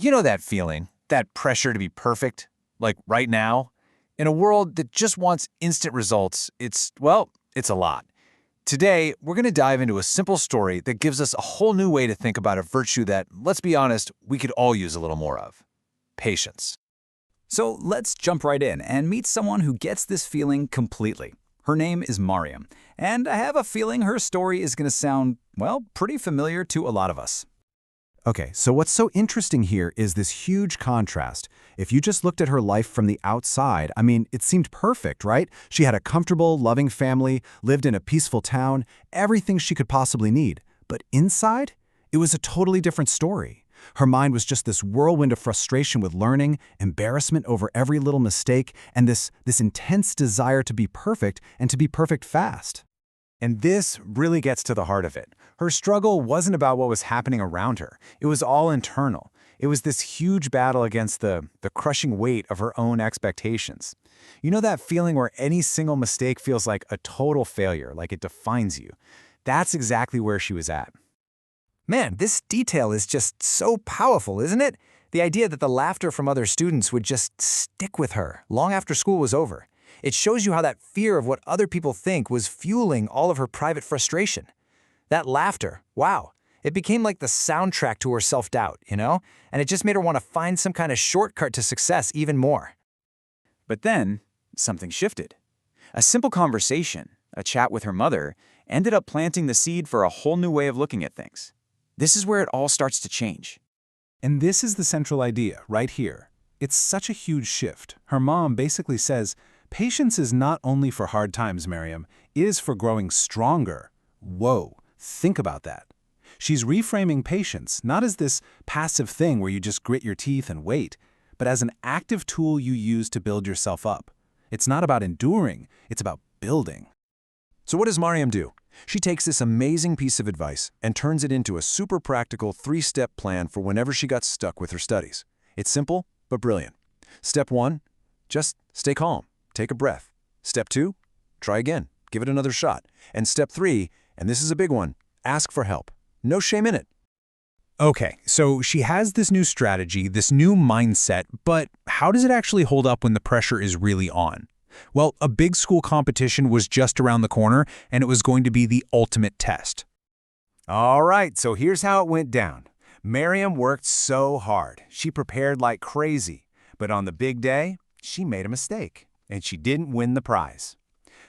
You know that feeling, that pressure to be perfect, like right now? In a world that just wants instant results, it's a lot. Today, we're going to dive into a simple story that gives us a whole new way to think about a virtue that, let's be honest, we could all use a little more of: patience. So let's jump right in and meet someone who gets this feeling completely. Her name is Mariam, and I have a feeling her story is going to sound, well, pretty familiar to a lot of us. Okay, so what's so interesting here is this huge contrast. If you just looked at her life from the outside, it seemed perfect, right? She had a comfortable, loving family, lived in a peaceful town, everything she could possibly need. But inside, it was a totally different story. Her mind was just this whirlwind of frustration with learning, embarrassment over every little mistake, and this intense desire to be perfect and to be perfect fast. And this really gets to the heart of it. Her struggle wasn't about what was happening around her. It was all internal. It was this huge battle against the crushing weight of her own expectations. You know that feeling where any single mistake feels like a total failure, like it defines you? That's exactly where she was at. Man, this detail is just so powerful, isn't it? The idea that the laughter from other students would just stick with her long after school was over. It shows you how that fear of what other people think was fueling all of her private frustration. That laughter, wow, it became like the soundtrack to her self-doubt, And it just made her want to find some kind of shortcut to success even more. But then, something shifted. A simple conversation, a chat with her mother, ended up planting the seed for a whole new way of looking at things. This is where it all starts to change. And this is the central idea, right here. It's such a huge shift. Her mom basically says, patience is not only for hard times, Mariam, it is for growing stronger. Whoa, think about that. She's reframing patience, not as this passive thing where you just grit your teeth and wait, but as an active tool you use to build yourself up. It's not about enduring, it's about building. So what does Mariam do? She takes this amazing piece of advice and turns it into a super practical 3-step plan for whenever she got stuck with her studies. It's simple, but brilliant. Step 1, just stay calm. Take a breath. Step 2, try again. Give it another shot. And step 3, and this is a big one, ask for help. No shame in it. Okay, so she has this new strategy, this new mindset, but how does it actually hold up when the pressure is really on? Well, a big school competition was just around the corner, and it was going to be the ultimate test. All right, so here's how it went down. Mariam worked so hard. She prepared like crazy. But on the big day, she made a mistake, and she didn't win the prize.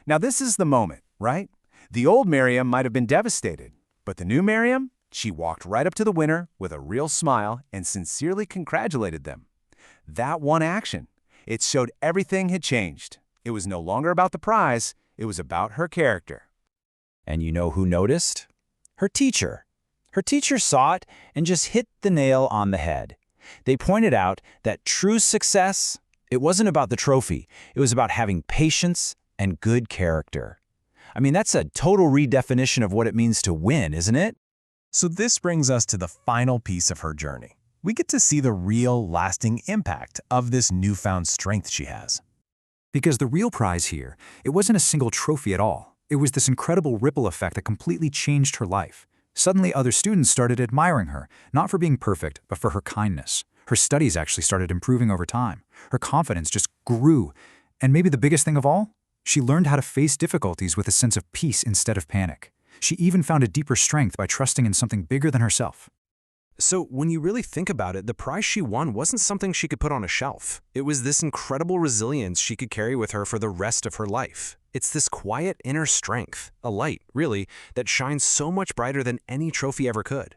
Now this is the moment, right? The old Mariam might have been devastated, but the new Mariam, she walked right up to the winner with a real smile and sincerely congratulated them. That one action, it showed everything had changed. It was no longer about the prize, it was about her character. And you know who noticed? Her teacher. Her teacher saw it and just hit the nail on the head. They pointed out that true success, it wasn't about the trophy. It was about having patience and good character. That's a total redefinition of what it means to win, isn't it? So this brings us to the final piece of her journey. We get to see the real, lasting impact of this newfound strength she has. Because the real prize here, it wasn't a single trophy at all. It was this incredible ripple effect that completely changed her life. Suddenly, other students started admiring her, not for being perfect, but for her kindness. Her studies actually started improving over time. Her confidence just grew. And maybe the biggest thing of all? She learned how to face difficulties with a sense of peace instead of panic. She even found a deeper strength by trusting in something bigger than herself. So when you really think about it, the prize she won wasn't something she could put on a shelf. It was this incredible resilience she could carry with her for the rest of her life. It's this quiet inner strength, a light, really, that shines so much brighter than any trophy ever could.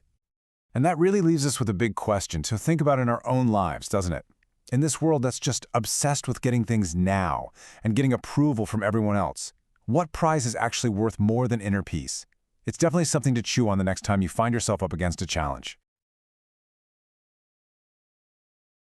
And that really leaves us with a big question to think about in our own lives, doesn't it? In this world that's just obsessed with getting things now and getting approval from everyone else, what prize is actually worth more than inner peace? It's definitely something to chew on the next time you find yourself up against a challenge.